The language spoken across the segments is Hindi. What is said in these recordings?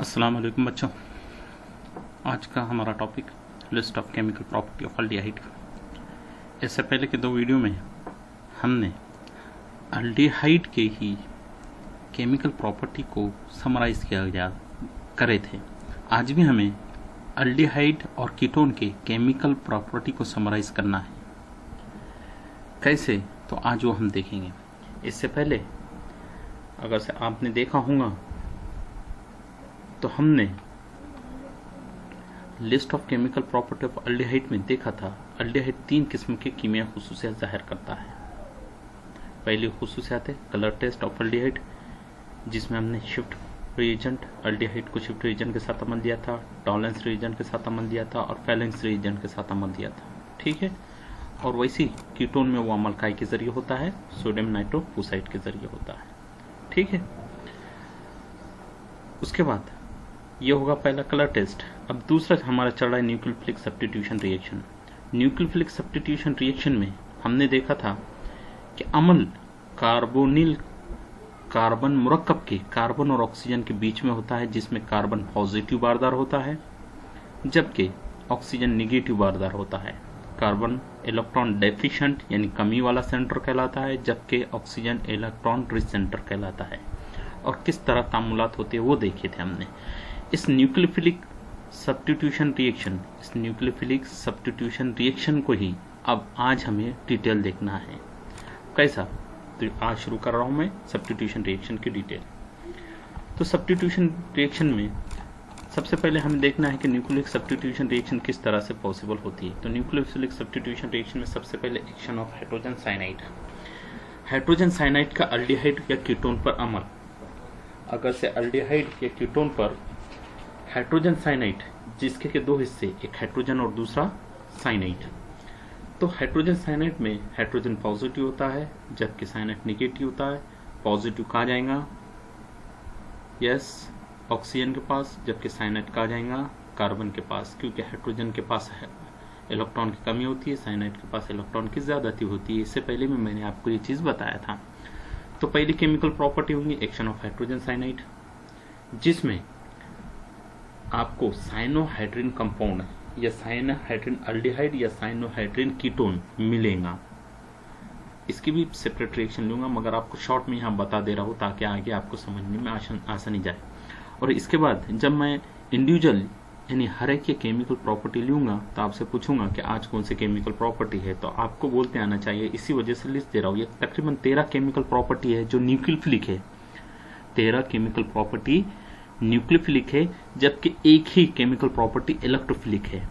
अस्सलाम वालेकुम बच्चों। आज का हमारा topic list of chemical property of aldehyde. इससे पहले के दो वीडियो में हमने अल्डिहाइड के ही केमिकल प्रॉपर्टी को समराइज करे थे। आज भी हमें अल्डिहाइड और कीटोन के केमिकल प्रॉपर्टी को समराइज करना है। कैसे, तो आज वो हम देखेंगे। इससे पहले अगर से आपने देखा होगा तो हमने list of chemical property of aldehyde में देखा था अल्डिहाइड 3 किस्म के कीमिया खुसूसियत जाहिर करता है। पहली खुसूसियत है कलर टेस्ट ऑफ अल्डिहाइड, जिसमें हमने शिफ्ट रिएजेंट अल्डिहाइड को शिफ्ट रिएजेंट के साथ अमल दिया था, टॉलरेंस रिएजेंट के साथ अमल दिया था और फैलेंस रिएजेंट के साथ अमल दिया था। ठीक है। और वैसे कीटोन में वो अमल काय के जरिए होता है, सोडियम नाइट्रोफोसाइड के जरिए होता है। ठीक है। उसके बाद ये होगा पहला कलर टेस्ट। अब दूसरा हमारा चल रहा है nucleophilic substitution reaction. Nucleophilic substitution reaction में हमने देखा था कि अमल कार्बन मुरक्कब के कार्बन और ऑक्सीजन के बीच में होता है, जिसमें कार्बन पॉजिटिव बारदार होता है जबकि ऑक्सीजन निगेटिव बारदार होता है। कार्बन इलेक्ट्रॉन डेफिशिएंट यानी कमी वाला सेंटर कहलाता है, जबकि ऑक्सीजन इलेक्ट्रॉन रिच सेंटर कहलाता है। और किस तरह तामुलात होते हैं वो देखे थे हमने। इस न्यूक्लियोफिलिक सब्स्टिट्यूशन रिएक्शन को ही अब आज हमें डिटेल देखना है। कैसा, तो आज शुरू कर रहा हूं मैं सब्स्टिट्यूशन रिएक्शन की डिटेल। तो सब्स्टिट्यूशन रिएक्शन में सबसे पहले हमें देखना है कि न्यूक्लियोफिलिक सब्स्टिट्यूशन रिएक्शन किस तरह से पॉसिबल होती है। तो न्यूक्लियोफिलिक सब्स्टिट्यूशन रिएक्शन में सबसे पहले action of hydrogen cyanide. Hydrogen cyanide का अल्डिहाइड या कीटोन पर अमल। अगर से अल्डिहाइड या कीटोन पर हाइड्रोजन साइनाइड, जिसके के दो हिस्से, एक हाइड्रोजन और दूसरा साइनाइड। तो हाइड्रोजन साइनाइड में हाइड्रोजन पॉजिटिव होता है जबकि साइनाइड नेगेटिव होता है। पॉजिटिव कहाँ जाएगा, यस, ऑक्सीजन के पास, जबकि साइनाइड कहाँ जाएगा, कार्बन के पास, क्योंकि हाइड्रोजन के पास इलेक्ट्रॉन की कमी होती है, साइनाइड के पास इलेक्ट्रॉन की ज्यादती होती है। इससे पहले भी मैंने आपको ये चीज बताया था। तो पहली केमिकल प्रॉपर्टी होगी एक्शन ऑफ हाइड्रोजन साइनाइड, जिसमें आपको साइनोहाइड्रिन कंपाउंड या साइनोहाइड्रिन अल्डिहाइड या साइनोहाइड्रिन कीटोन मिलेगा। इसकी भी सेपरेट रिएक्शन लूंगा, मगर आपको शॉर्ट में यहाँ बता दे रहा हूँ ताकि आगे आपको समझने में आसानी जाए। और इसके बाद जब मैं इंडिविजुअल यानी हर एक के केमिकल प्रॉपर्टी लूंगा तो आपसे पूछूंगा कि आज कौन से केमिकल प्रॉपर्टी है, तो आपको बोलते आना चाहिए। इसी वजह से लिस्ट दे रहा हूँ। ये तकरीबन 13 केमिकल प्रॉपर्टी है जो न्यूक्लियोफिलिक है। 13 केमिकल प्रॉपर्टी न्यूक्लियोफिलिक है, जबकि एक ही केमिकल प्रॉपर्टी इलेक्ट्रोफिलिक है।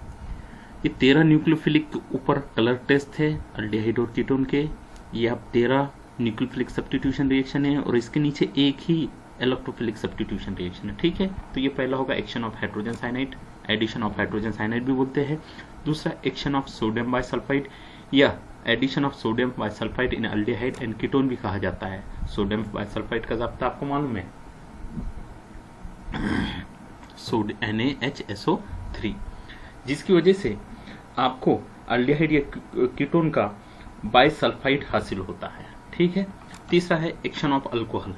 ये 13 न्यूक्लियोफिलिक के ऊपर कलर टेस्ट है अल्डिहाइड और कीटोन के। ये अब 13 न्यूक्लियोफिलिक सब्स्टिट्यूशन रिएक्शन है और इसके नीचे एक ही इलेक्ट्रोफिलिक सब्स्टिट्यूशन रिएक्शन है। ठीक है। तो ये पहला होगा action of hydrogen cyanide, addition of hydrogen cyanide भी बोलते हैं। दूसरा एक्शन ऑफ सोडियम बाइसल्फाइड या addition of sodium bisulphite in aldehyde and ketone भी कहा जाता है। सोडियम बाइसल्फाइड का ज़ाब्ता आपको मालूम है, NaHSO3, जिसकी वजह से आपको अल्डिहाइड या कीटोन का बाइसल्फाइड हासिल होता है। ठीक है। तीसरा है एक्शन ऑफ अल्कोहल।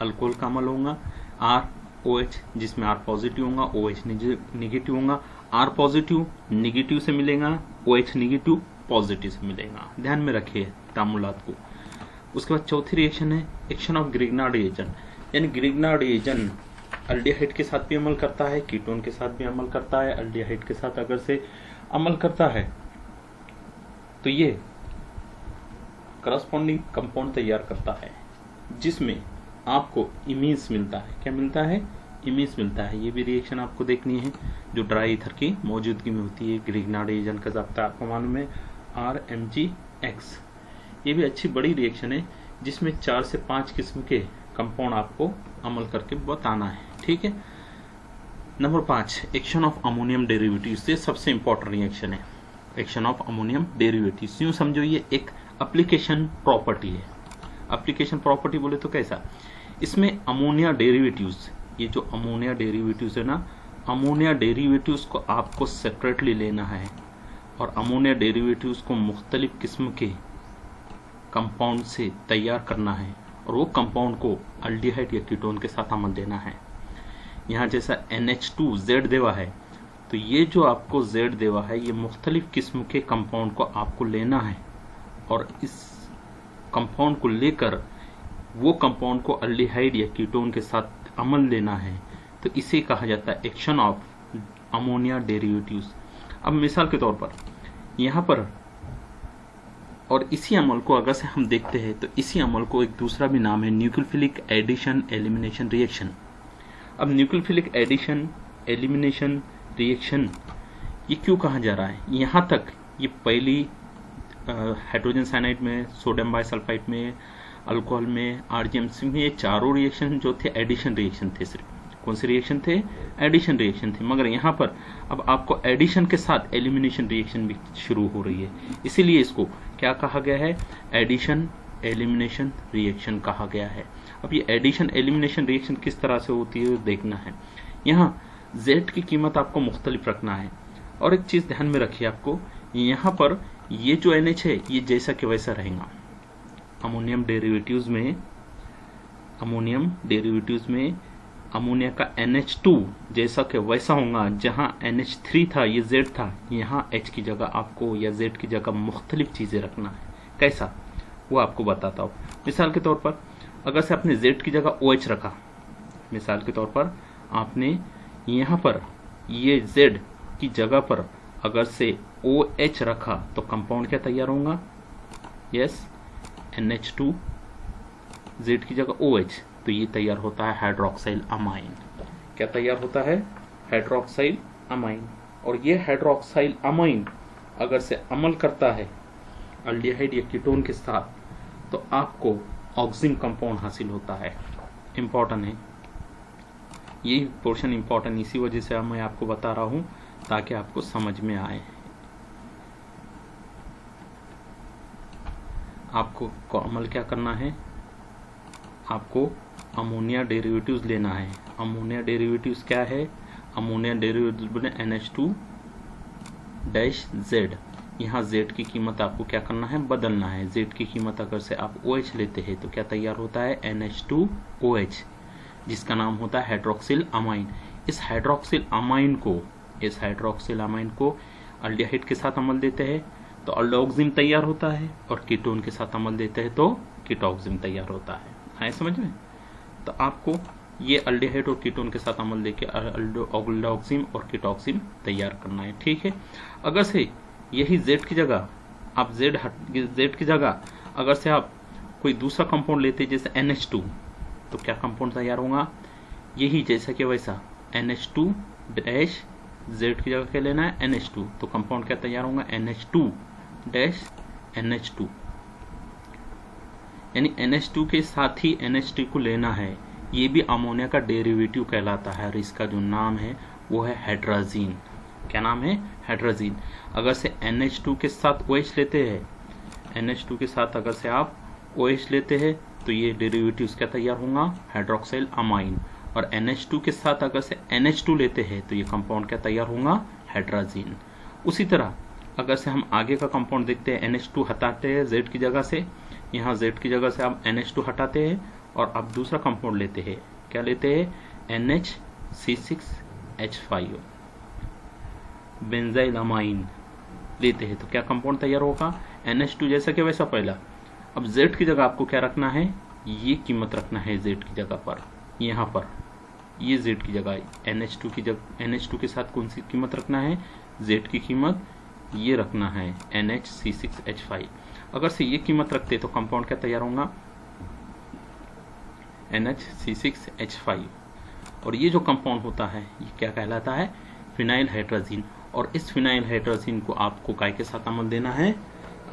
अल्कोहल का अमल होगा ROH, जिसमें R पॉजिटिव होगा, OH निगेटिव होगा। R पॉजिटिव निगेटिव से मिलेगा, OH निगेटिव पॉजिटिव से मिलेगा। ध्यान में रखिए तामुलात को। उसके बाद चौथी रिएक्शन है एक्शन ऑफ ग्रिग्नार्ड रिएजेंट, यानी ग्रिग्नार्ड रिएजेंट अल्डिहाइड के साथ भी अमल करता है, कीटोन के साथ भी अमल करता है। अल्डिहाइड के साथ अगर से अमल करता है तो ये करस्पॉन्डिंग कंपाउंड तैयार करता है, जिसमें आपको इमीन्स मिलता है। क्या मिलता है, इमीन्स मिलता है। ये भी रिएक्शन आपको देखनी है जो ड्राई ईथर की मौजूदगी में होती है। ग्रिग्नार्ड रिएजेंट का ज़ाब्ता आपको मालूम है RMgX। ये भी अच्छी बड़ी रिएक्शन है, जिसमें 4 से 5 किस्म के कंपाउंड आपको अमल करके बताना है। ठीक है। Number 5 action of ammonium derivatives. ये सबसे इंपॉर्टेंट रिएक्शन है, एक्शन ऑफ अमोनियम डेरिवेटिव्स। यूं समझो ये एक एप्लीकेशन प्रॉपर्टी है। एप्लीकेशन प्रॉपर्टी बोले तो कैसा, इसमें अमोनिया डेरिवेटिव्स, ये जो अमोनिया डेरिवेटिव्स है ना, अमोनिया डेरिवेटिव्स को आपको सेपरेटली लेना है और अमोनिया डेरिवेटिव्स को मुख्तलिफ किस्म के कंपाउंड से तैयार करना है और वो कंपाउंड को अल्डिहाइड या कीटोन के साथ अमल देना है। यहाँ जैसा NH2Z देवा है, तो ये जो आपको Z देवा है ये मुख्तलिफ किस्म के कंपाउंड को आपको लेना है और इस कंपाउंड को लेकर वो कंपाउंड को अल्डिहाइड या कीटोन के साथ अमल लेना है। तो इसे कहा जाता है एक्शन ऑफ अमोनिया डेरिवेटिव्स। अब मिसाल के तौर पर यहाँ पर, और इसी अमल को अगर से हम देखते हैं तो इसी अमल को एक दूसरा भी नाम है न्यूक्लियोफिलिक एडिशन एलिमिनेशन रिएक्शन। अब न्यूक्लियोफिलिक एडिशन एलिमिनेशन रिएक्शन ये क्यों कहा जा रहा है? यहाँ तक ये पहली हाइड्रोजन साइनाइड में, सोडियम बाइसल्फाइड में, अल्कोहल में, आरजीएमसी में, ये चारों रिएक्शन जो थे एडिशन रिएक्शन थे। सिर्फ कौन से रिएक्शन थे? एडिशन रिएक्शन थे। मगर यहाँ पर अब आपको एडिशन के साथ एलिमिनेशन रिएक्शन भी शुरू हो रही है, इसीलिए इसको क्या कहा गया है? एडिशन एलिमिनेशन रिएक्शन कहा गया है। अब ये एडिशन एलिमिनेशन रिएक्शन किस तरह से होती है देखना है। यहाँ Z की कीमत आपको मुख्तलिफ रखना है। और एक चीज ध्यान में रखिए, आपको यहाँ पर ये जो NH है ये जैसा कि वैसा रहेगा। अमोनियम डेरिवेटिव्स में अमोनिया का NH2 जैसा कि वैसा होगा। जहां NH3 था ये Z था, यहाँ H की जगह आपको या Z की जगह मुख्तलिफ चीजें रखना है। कैसा वो आपको बताता हूँ। मिसाल के तौर पर अगर से आपने Z की जगह OH रखा, मिसाल के तौर पर आपने यहाँ पर ये Z की जगह पर अगर से OH रखा तो कंपाउंड क्या तैयार होगा? यस, NH2, Z की जगह OH, तो ये तैयार होता है हाइड्रोक्साइल अमाइन। क्या तैयार होता है? Hydroxyl amine. और ये हाइड्रोक्साइल अमाइन अगर से अमल करता है अल्डिहाइड या कीटोन के साथ तो आपको ऑक्सिन कंपाउंड हासिल होता है। इंपॉर्टेंट है ये पोर्शन, इंपॉर्टेंट इसी वजह से मैं आपको बता रहा हूं ताकि आपको समझ में आए। आपको अमल क्या करना है? आपको अमोनिया डेरिवेटिव्स लेना है। अमोनिया डेरिवेटिव्स क्या है? Ammonia derivative NH2-Z। यहाँ Z की कीमत आपको क्या करना है? बदलना है। Z की कीमत अगर से आप OH लेते हैं तो क्या तैयार होता है? NH2OH, जिसका नाम होता है हाइड्रोक्सिल अमाइन। इस हाइड्रोक्सिल अमाइन को अल्डिहाइड के साथ अमल देते हैं तो अल्डोक्सिन तैयार होता है, और कीटोन के साथ अमल देते हैं तो कीटोक्सिन तैयार होता है। आए समझ में? तो आपको ये अल्डिहाइड और कीटोन के साथ अमल देके अल्डोक्सिन और कीटोक्सिन तैयार करना है। ठीक है। अगर से यही Z की जगह आप Z की जगह अगर से आप कोई दूसरा कंपाउंड लेते जैसे NH2, तो क्या कंपाउंड तैयार होगा? यही जैसा कि वैसा NH2 डैश Z की जगह क्या लेना है? NH2, तो कंपाउंड क्या तैयार होगा? NH2 डैश NH2, यानी NH2 के साथ ही NH3 को लेना है। ये भी अमोनिया का डेरिवेटिव कहलाता है और इसका जो नाम है वो है हाइड्राजीन। क्या नाम है? हाइड्राजीन। अगर से NH2 के साथ OH लेते हैं, NH2 के साथ अगर से आप OH लेते हैं तो ये डेरिवेटिव्स क्या तैयार होगा? Hydroxyl amine. और NH2 के साथ अगर से NH2 लेते हैं तो ये कंपाउंड क्या तैयार होगा? हाइड्राजीन। उसी तरह अगर से हम आगे का कंपाउंड देखते हैं, NH2 हटाते हैं Z की जगह से, यहाँ Z की जगह से आप NH2 हटाते हैं और आप दूसरा कंपाउंड लेते हैं। क्या लेते हैं? NHC6H5 बेंजाइल अमाइन लेते हैं तो क्या कंपाउंड तैयार होगा? NH2 जैसा कि वैसा पहला। अब Z की जगह आपको क्या रखना है? ये कीमत रखना है Z की जगह पर। यहाँ पर ये Z की जगह NH2 की जगह NH2 के साथ कौन सी कीमत रखना है? Z की कीमत ये रखना है NHC6H5। अगर से ये कीमत रखते तो कंपाउंड क्या तैयार होगा? NHC6H5। और ये जो कंपाउंड होता है ये क्या कहलाता है? Phenyl hydrazine. और इस फिनाइल हाइड्राजीन को आपको काय के साथ अमल देना है?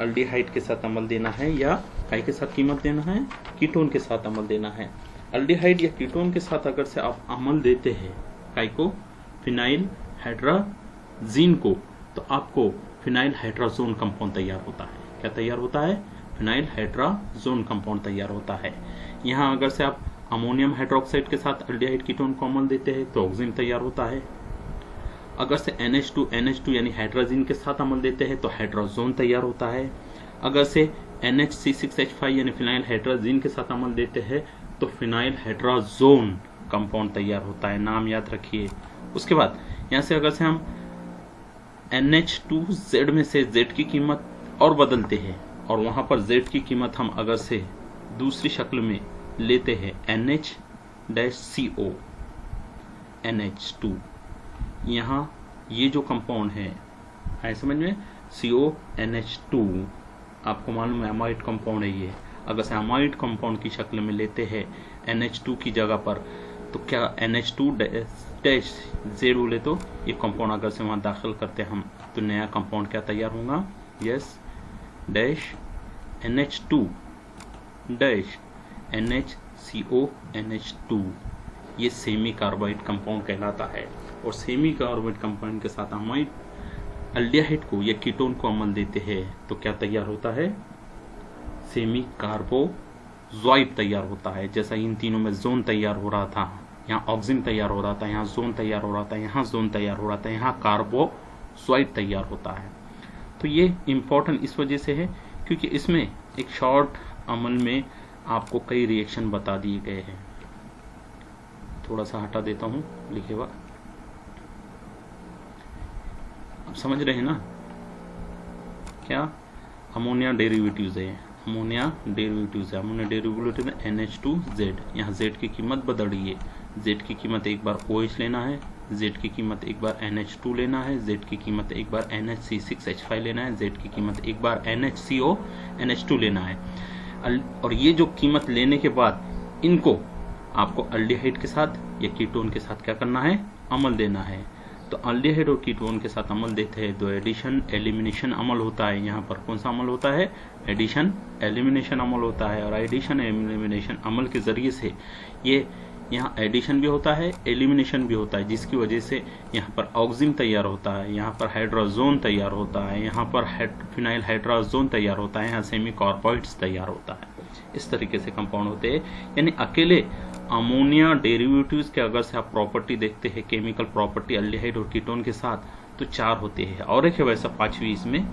अल्डिहाइड के साथ अमल देना है, या काय के साथ कीमत देना है? कीटोन के साथ अमल देना है। अल्डिहाइड या कीटोन के साथ अगर से आप अमल देते हैं काय को? फिनाइल हाइड्राजीन को, तो आपको फिनाइल हाइड्राजोन कंपाउंड तैयार होता है। क्या तैयार होता है? फिनाइल हाइड्राजोन कंपाउंड तैयार होता है। यहाँ अगर से आप अमोनियम हाइड्रोक्साइड के साथ अल्डिहाइड कीटोन को अमल देते हैं तो ऑक्सिन तैयार होता है। अगर से NH2 यानी हाइड्राजीन के साथ अमल देते हैं तो हाइड्रोजोन तैयार होता है। अगर से NHC6H5 यानी फिनाइल हाइड्राजीन के साथ अमल देते हैं तो फिनाइल हाइड्राजोन कंपाउंड तैयार होता है, नाम याद रखिए। उसके बाद यहाँ से अगर से हम NH2Z में से Z की कीमत और बदलते हैं और वहाँ पर Z की कीमत हम अगर से दूसरी शक्ल में लेते हैं NH-CO NH2, यहाँ ये जो कंपाउंड है समझ में, CONH2 आपको मालूम है अमाइड कंपाउंड है ये। अगर से अमाइड कंपाउंड की शक्ल में लेते हैं NH2 की जगह पर, तो क्या NH2-Z बोले तो ये कंपाउंड अगर से वहाँ दाखिल करते हम तो नया कंपाउंड क्या तैयार होगा, yes dash NH2 dash NHCONH2, ये सेमी कार्बाइड कंपाउंड कहलाता है। और सेमी कार्बाइड कंपाउंड के साथ अमाइड अल्डिहाइड को या कीटोन को अमल देते हैं तो क्या तैयार होता है, सेमी कार्बोजॉइड तैयार होता है। जैसा इन तीनों में जोन तैयार हो रहा था, यहाँ ऑक्सिन तैयार हो रहा था, यहाँ जोन तैयार हो रहा था, यहाँ जोन तैयार हो रहा था, यहाँ कार्बोजॉइड तैयार होता है। तो ये इम्पोर्टेंट इस वजह से है क्योंकि इसमें एक शॉर्ट अमल में आपको कई रिएक्शन बता दिए गए हैं। थोड़ा सा हटा देता हूँ लिखे हुआ, आप समझ रहे हैं ना क्या, अमोनिया डेरिवेटिव्स है, अमोनिया डेरिवेटिव्स है, अमोनिया डेरिवेटिव है NH2Z। यहाँ Z की कीमत बदल रही है, Z की कीमत एक बार OH लेना है, Z की कीमत एक बार NH2 लेना है, Z की कीमत एक बार NHC6H5 लेना है, Z की कीमत एक बार NHCONH2 लेना है। और ये जो कीमत लेने के बाद इनको आपको अल्डिहाइड के साथ या कीटोन के साथ क्या करना है, अमल देना है। तो अल्डिहाइड और कीटोन के साथ अमल देते हैं तो एडिशन एलिमिनेशन अमल होता है। यहाँ पर कौन सा अमल होता है, एडिशन एलिमिनेशन अमल होता है। और एडिशन एलिमिनेशन अमल के जरिए से ये यहाँ एडिशन भी होता है, एलिमिनेशन भी होता है, जिसकी वजह से यहाँ पर ऑक्सिन तैयार होता है, यहाँ पर हाइड्रोजोन तैयार होता है, यहाँ पर फिनाइल हाइड्रोजोन तैयार होता है, यहाँ सेमी कार्बाइड्स तैयार होता है। इस तरीके से कंपाउंड होते हैं। यानी अकेले अमोनिया डेरिवेटिव्स के अगर से आप प्रॉपर्टी देखते हैं, केमिकल प्रॉपर्टी अल्डिहाइड और कीटोन के साथ, तो 4 होते हैं और एक है वैसा 5वीं इसमें,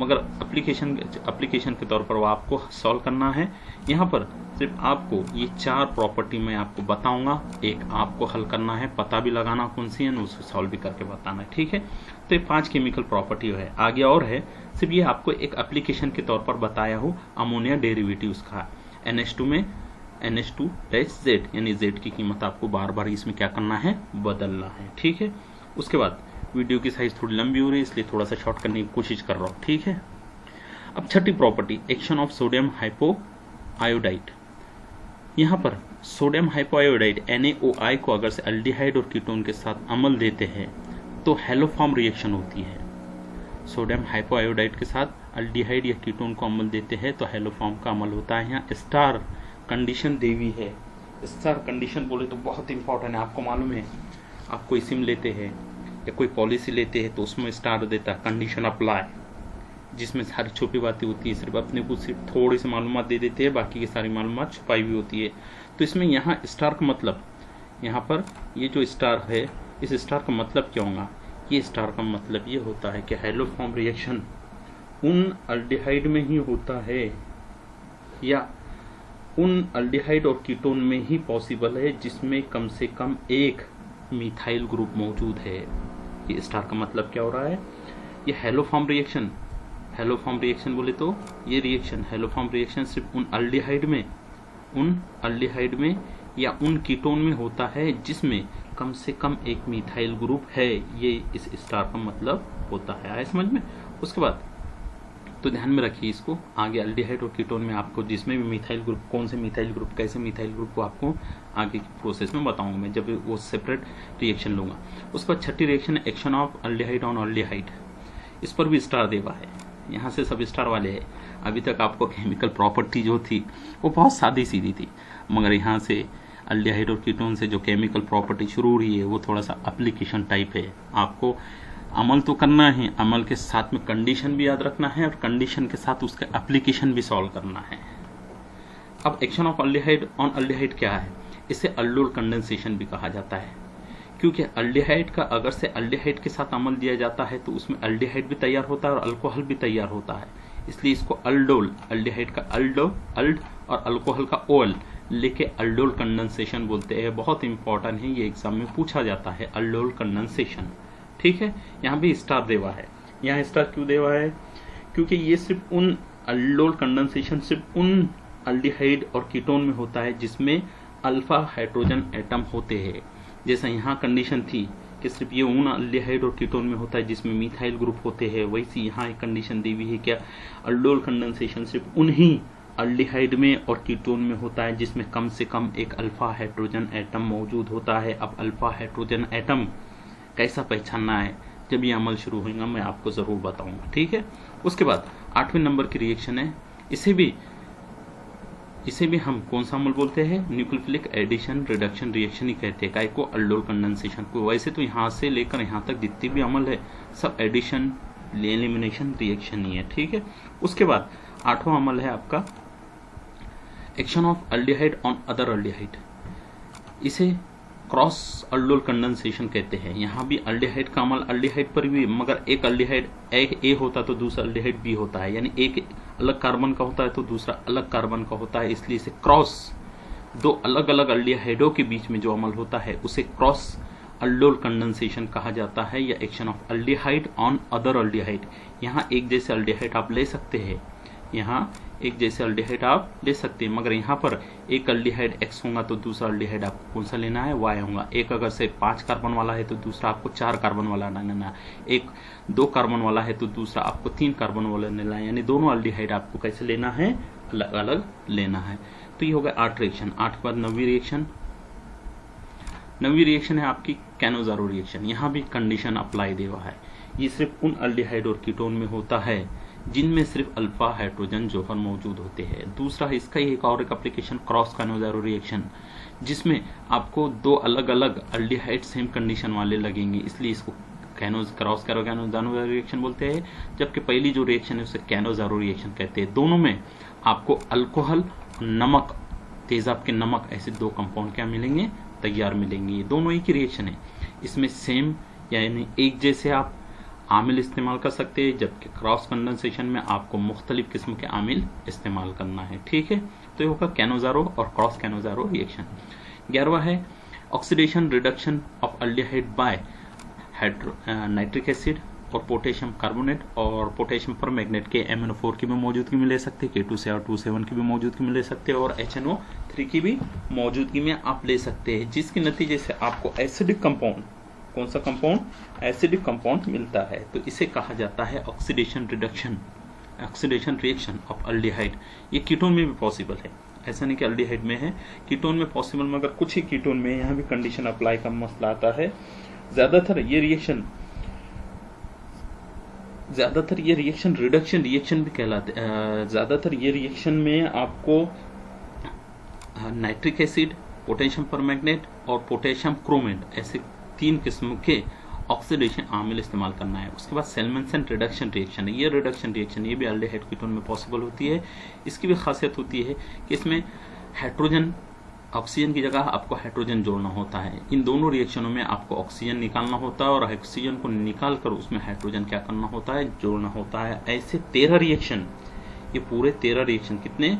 मगर एप्लीकेशन के तौर पर वो आपको सॉल्व करना है। यहाँ पर सिर्फ आपको ये 4 प्रॉपर्टी मैं आपको बताऊंगा, एक आपको हल करना है, पता भी लगाना कौन सी है, उसको सॉल्व भी करके बताना है, ठीक है। तो ये 5 केमिकल प्रॉपर्टी है, आगे और है, सिर्फ ये आपको एक एप्लीकेशन के तौर पर बताया हूँ अमोनिया डेरिवेटिव्स का। NH2 में NH2-Z यानी Z की कीमत आपको बार बार इसमें क्या करना है, बदलना है, ठीक है। उसके बाद वीडियो की साइज थोड़ी लंबी हो रही है इसलिए थोड़ा सा शॉर्ट करने की कोशिश कर रहा हूँ, ठीक है। अब छठी प्रॉपर्टी, एक्शन ऑफ सोडियम हाइपोआयोडाइड। यहाँ पर सोडियम हाइपोआयोडाइड NaOI को अगर से अल्डिहाइड और कीटोन के साथ अमल देते हैं तो हैलोफॉर्म रिएक्शन होती है। सोडियम हाइपोआयोडाइड के साथ अल्डिहाइड या कीटोन को अमल देते हैं तो हैलोफॉर्म का अमल होता है। यहाँ स्टार कंडीशन देवी है, स्टार कंडीशन बोले तो बहुत इंपॉर्टेंट है। आपको मालूम है, आप कोई सिम लेते हैं या कोई पॉलिसी लेते हैं तो उसमें स्टार देता है, कंडीशन अप्लाई, जिसमें सारी छोटी बातें होती है, सिर्फ अपने को सिर्फ थोड़ी सी मालूमात दे देते हैं, बाकी की सारी मालूमात छुपाई हुई होती है। तो इसमें यहाँ स्टार का मतलब, यहाँ पर ये जो स्टार है, इस स्टार का मतलब क्या होगा, ये स्टार का मतलब ये होता है कि हैलोफॉर्म रिएक्शन उन अल्डिहाइड में ही होता है या उन अल्डिहाइड और कीटोन में ही पॉसिबल है जिसमें कम से कम एक मिथाइल ग्रुप मौजूद है। ये स्टार का मतलब क्या हो रहा है, ये हैलोफॉर्म रिएक्शन, हैलोफॉर्म रिएक्शन बोले तो ये रिएक्शन, हैलोफॉर्म रिएक्शन सिर्फ उन अल्डिहाइड में या उन कीटोन में होता है जिसमें कम से कम एक मिथाइल ग्रुप है, ये इस स्टार का मतलब होता है। आया समझ में। उसके बाद तो ध्यान में रखिए इसको, आगे अल्डिहाइड और कीटोन में आपको जिसमें भी मिथाइल ग्रुप, कौन से मिथाइल ग्रुप, कैसे मिथाइल ग्रुप को आपको आगे की प्रोसेस में बताऊंगा मैं जब वो सेपरेट रिएक्शन लूंगा। उसके बाद छठी रिएक्शन है action of aldehyde on aldehyde. इस पर भी स्टार देवा है, यहाँ से सब स्टार वाले हैं। अभी तक आपको केमिकल प्रॉपर्टी जो थी वो बहुत सादी सीधी थी, मगर यहाँ से अल्डिहाइड और कीटोन से जो केमिकल प्रॉपर्टी शुरू हो रही है वो थोड़ा सा एप्लीकेशन टाइप है। आपको अमल तो करना है, अमल के साथ में कंडीशन भी याद रखना है और कंडीशन के साथ उसका एप्लीकेशन भी सॉल्व करना है। अब action of aldehyde on aldehyde क्या है, इसे अल्डोल कंडेंसेशन भी कहा जाता है, क्योंकि अल्डिहाइड का अगर से अल्डिहाइड के साथ अमल दिया जाता है तो उसमें अल्डिहाइड भी तैयार होता है और अल्कोहल भी तैयार होता है, इसलिए इसको अल्डोल, अल्डिहाइड का अल्ड और अल्कोहल का ओल लेके अल्डोल कंडेंसेशन बोलते हैं। बहुत इंपॉर्टेंट है, ये एग्जाम में पूछा जाता है अल्डोल कंडेंसेशन। ठीक है, यहाँ भी स्टार देवा है। यहाँ स्टार क्यों देवा है? क्योंकि ये सिर्फ उन अल्डोल कंडेंसेशन सिर्फ उन अल्डिहाइड और कीटोन में होता है जिसमें अल्फा हाइड्रोजन एटम होते हैं। जैसा यहाँ कंडीशन थी कि सिर्फ ये उन अल्डिहाइड और कीटोन में होता है जिसमें मिथाइल ग्रुप होते हैं, वैसी यहाँ एक कंडीशन दी हुई है क्या अल्डोल कंडेंसेशन सिर्फ उन्हीं अल्डिहाइड में और कीटोन में होता है जिसमें कम से कम एक अल्फा हाइड्रोजन एटम मौजूद होता है। अब अल्फा हाइड्रोजन एटम कैसा पहचानना है, जब ये अमल शुरू होगा मैं आपको जरूर बताऊंगा। ठीक है, उसके बाद 8वें नंबर की रिएक्शन है, इसे भी हम कौन सा अमल बोलते हैं? न्यूक्लियोफिलिक एडिशन रिडक्शन रिएक्शन ही कहते हैं। काय को? अल्डोल कंडेंसेशन को। वैसे तो यहाँ से लेकर यहाँ तक जितने भी अमल है सब एडिशन एलिमिनेशन रिएक्शन ही है। ठीक है, उसके बाद 8वां अमल है आपका action of aldehyde on other aldehyde. इसे क्रॉस अल्डोल कंडेंसेशन कहते हैं। यहाँ भी अल्डिहाइड का अमल अल्डिहाइड पर भी, मगर एक अल्डिहाइड ए होता है तो दूसरा अल्डिहाइड बी होता है, यानी एक अलग कार्बन का होता है तो दूसरा अलग कार्बन का होता है। इसलिए इसे क्रॉस दो अलग अलग अल्डिहाइडों के बीच में जो अमल होता है उसे क्रॉस अल्डोल कंडेंसेशन कहा जाता है, या action of aldehyde on other aldehyde. यहाँ एक जैसे अल्डिहाइड आप ले सकते हैं, यहाँ एक जैसे अल्डिहाइड आप ले सकते हैं, मगर यहाँ पर एक अल्डिहाइड एक्स होगा तो दूसरा अल्डिहाइड आपको कौन सा लेना है? वाई होगा। एक अगर से 5 कार्बन वाला है तो दूसरा आपको 4 कार्बन वाला लेना है, एक 2 कार्बन वाला है तो दूसरा आपको 3 कार्बन वाला लेना है, यानी दोनों अल्डिहाइड आपको कैसे लेना है? अलग अलग लेना है। तो ये हो गया 8 रिएक्शन। 8 के बाद 9वीं रिएक्शन। 9वीं रिएक्शन है आपकी कैनोजारो रिएक्शन। यहाँ भी कंडीशन अप्लाई दे हुआ है, ये सिर्फ उन अल्डिहाइड और कीटोन में होता है जिनमें सिर्फ अल्फा हाइड्रोजन जौहर मौजूद होते हैं। दूसरा इसका एक और एक एप्लीकेशन क्रॉस कैनोजारो रिएक्शन, जिसमें आपको 2 अलग अलग अल्डिहाइड सेम कंडीशन वाले लगेंगे, इसलिए इसको क्रॉस कैनोजारो रिएक्शन बोलते हैं। जबकि पहली जो रिएक्शन है उसे कैनोजारो रिएक्शन कहते हैं। दोनों में आपको अल्कोहल और नमक, तेजाब के नमक, ऐसे 2 कंपाउंड क्या मिलेंगे? तैयार मिलेंगे। ये दोनों एक ही रिएक्शन है, इसमें सेम यानी एक जैसे आप आमिल इस्तेमाल कर सकते हैं, जबकि क्रॉस कंडेंसेशन में आपको मुख्तलिफ किस्म के आमिल इस्तेमाल करना है। ठीक है, तो ये होगा कैनोजारो और क्रॉस कैनोजारो रिएक्शन। 11वां है oxidation reduction of aldehyde by nitric acid और पोटेशियम कार्बोनेट और पोटेशियम परमैंगनेट के MnO4 की भी मौजूदगी में ले सकते हैं, K2CR27 की भी मौजूदगी में ले सकते हैं और HNO3 की भी मौजूदगी में आप ले सकते हैं, जिसके नतीजे से आपको एसिडिक कंपाउंड, कौन सा कंपाउंड? एसिडिक कंपाउंड मिलता है। तो इसे कहा जाता है ऑक्सीडेशन रिएक्शन ऑफ अल्डिहाइड। ये कीटोन में भी पॉसिबल है, ऐसा नहीं कि अल्डिहाइड में है, कीटोन में पॉसिबल, मगर कुछ ही कीटोन में यहाँ भी कंडीशन अप्लाई का मसला आता है। ज्यादातर ये रिएक्शन रिडक्शन रिएक्शन भी कहलाते हैं। ज्यादातर ये रिएक्शन में आपको नाइट्रिक एसिड, पोटेशियम परमैंगनेट और पोटेशियम क्रोमेट ऐसे 3 किस्म के ऑक्सीडेशन आमिल इस्तेमाल करना है। उसके बाद सेल्मनसन रिडक्शन रिएक्शन है। ये रिडक्शन रिएक्शन ये भी अल्डिहाइड कीटोन में पॉसिबल होती है। इसकी भी खासियत होती है कि इसमें हाइड्रोजन, ऑक्सीजन की जगह आपको हाइड्रोजन जोड़ना होता है। इन दोनों रिएक्शनों में आपको ऑक्सीजन निकालना होता है और ऑक्सीजन को निकाल कर उसमें हाइड्रोजन क्या करना होता है? जोड़ना होता है। ऐसे 13 रिएक्शन, ये पूरे 13 रिएक्शन, कितने?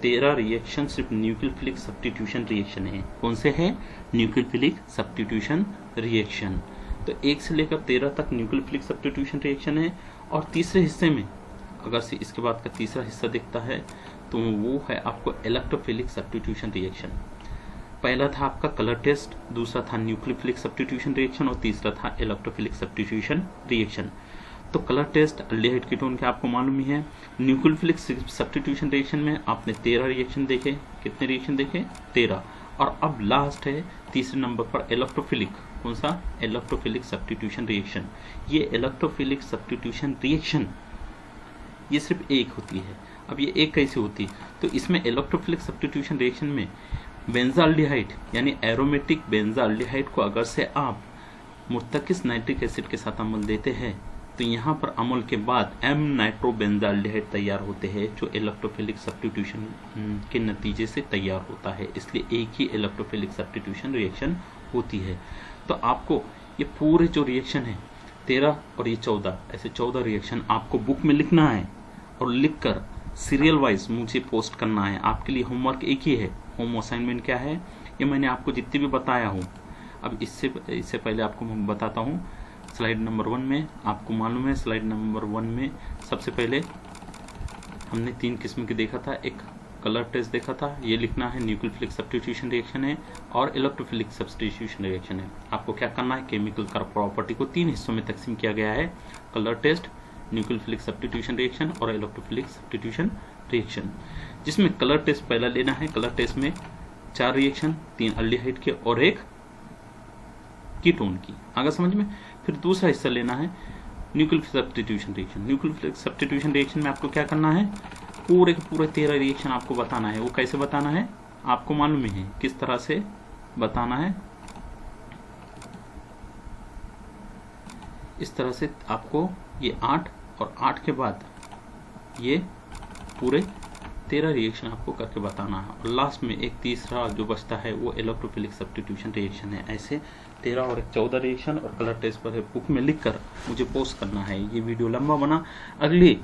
13 रिएक्शन सिर्फ न्यूक्लियोफिलिक सब्स्टिट्यूशन रिएक्शन है। कौन से है? Nucleophilic substitution reaction. तो 1 से लेकर 13 तक न्यूक्लियोफिलिक सब्स्टिट्यूशन रिएक्शन है। और तीसरे हिस्से में अगर से इसके बाद का तीसरा हिस्सा दिखता है तो वो है आपको इलेक्ट्रोफिलिक सब्स्टिट्यूशन रिएक्शन। पहला था आपका कलर टेस्ट, दूसरा था न्यूक्लियोफिलिक सब्स्टिट्यूशन रिएक्शन और तीसरा था इलेक्ट्रोफिलिक सब्स्टिट्यूशन रिएक्शन। तो कलर टेस्ट अल्डिहाइड कीटोन के आपको मालूम ही है। न्यूक्लियोफिलिक सब्स्टिट्यूशन रिएक्शन में आपने 13 रिएक्शन देखे। कितने रिएक्शन देखे? 13। और अब लास्ट है तीसरे नंबर पर इलेक्ट्रोफिलिक। कौन सा? Electrophilic substitution reaction. ये इलेक्ट्रोफिलिक सब्स्टिट्यूशन रिएक्शन ये सिर्फ एक होती है। अब ये एक कैसे होती है? तो इसमें इलेक्ट्रोफिलिक सब्स्टिट्यूशन रिएक्शन में बेंजाल्डिहाइड यानी एरोमेटिक बेंजाल्डिहाइड को अगर से आप मुर्तकिस नाइट्रिक एसिड के साथ अमल देते हैं तो यहाँ पर अमल के बाद एम नाइट्रोबेंजाल्डिहाइड तैयार होते हैं, जो इलेक्ट्रोफिलिक सब्स्टिट्यूशन के नतीजे से तैयार होता है। इसलिए एक ही इलेक्ट्रोफिलिक सब्स्टिट्यूशन रिएक्शन होती है। तो आपको ये पूरे जो रिएक्शन है 13 और ये 14, ऐसे 14 रिएक्शन आपको बुक में लिखना है और लिखकर सीरियल वाइज मुझे पोस्ट करना है। आपके लिए होमवर्क एक ही है होम असाइनमेंट क्या है ये मैंने आपको जितने भी बताया हूँ। अब इससे पहले आपको मैं बताता हूँ। स्लाइड नंबर 1 में आपको मालूम है, स्लाइड नंबर 1 में सबसे पहले हमने 3 किस्म के देखा था। एक कलर टेस्ट देखा था, ये लिखना है न्यूक्लियोफिलिक सब्स्टिट्यूशन रिएक्शन है और इलेक्ट्रोफिलिक सब्स्टिट्यूशन रिएक्शन है। आपको क्या करना है, केमिकल का प्रॉपर्टी को 3 हिस्सों में तकसीम किया गया है, colour test, nucleophilic substitution reaction और इलेक्ट्रोफिलिक सब्स्टिट्यूशन रिएक्शन। जिसमें कलर टेस्ट पहला लेना है। कलर टेस्ट में 4 रिएक्शन, 3 अल्डिहाइड के और 1 कीटोन की, आगे समझ में। फिर दूसरा हिस्सा लेना है nucleophilic substitution reaction. Nucleophilic substitution reaction में आपको क्या करना है, पूरे के पूरे 13 रिएक्शन आपको बताना है। वो कैसे बताना है आपको मालूम ही है, किस तरह से बताना है। इस तरह से आपको ये 8 और 8 के बाद ये पूरे 13 रिएक्शन आपको करके बताना है। और लास्ट में एक तीसरा जो बचता है वो इलेक्ट्रोफिलिक सब्स्टिट्यूशन रिएक्शन है। ऐसे 13 और 14 रिएक्शन और कलर टेस्ट पर बुक में लिखकर मुझे पोस्ट करना है। ये वीडियो लंबा बना, अगली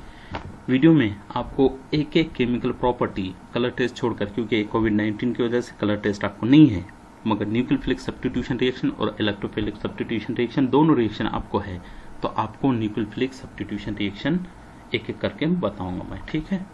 वीडियो में आपको एक एक केमिकल प्रॉपर्टी कलर टेस्ट छोड़कर, क्योंकि कोविड-19 की वजह से कलर टेस्ट आपको नहीं है, मगर न्यूक्लियोफिलिक सब्स्टिट्यूशन रिएक्शन और इलेक्ट्रोफिलिक सब्स्टिट्यूशन रिएक्शन दोनों रिएक्शन आपको है। तो आपको न्यूक्लियोफिलिक सब्स्टिट्यूशन रिएक्शन एक एक करके बताऊंगा मैं, ठीक है।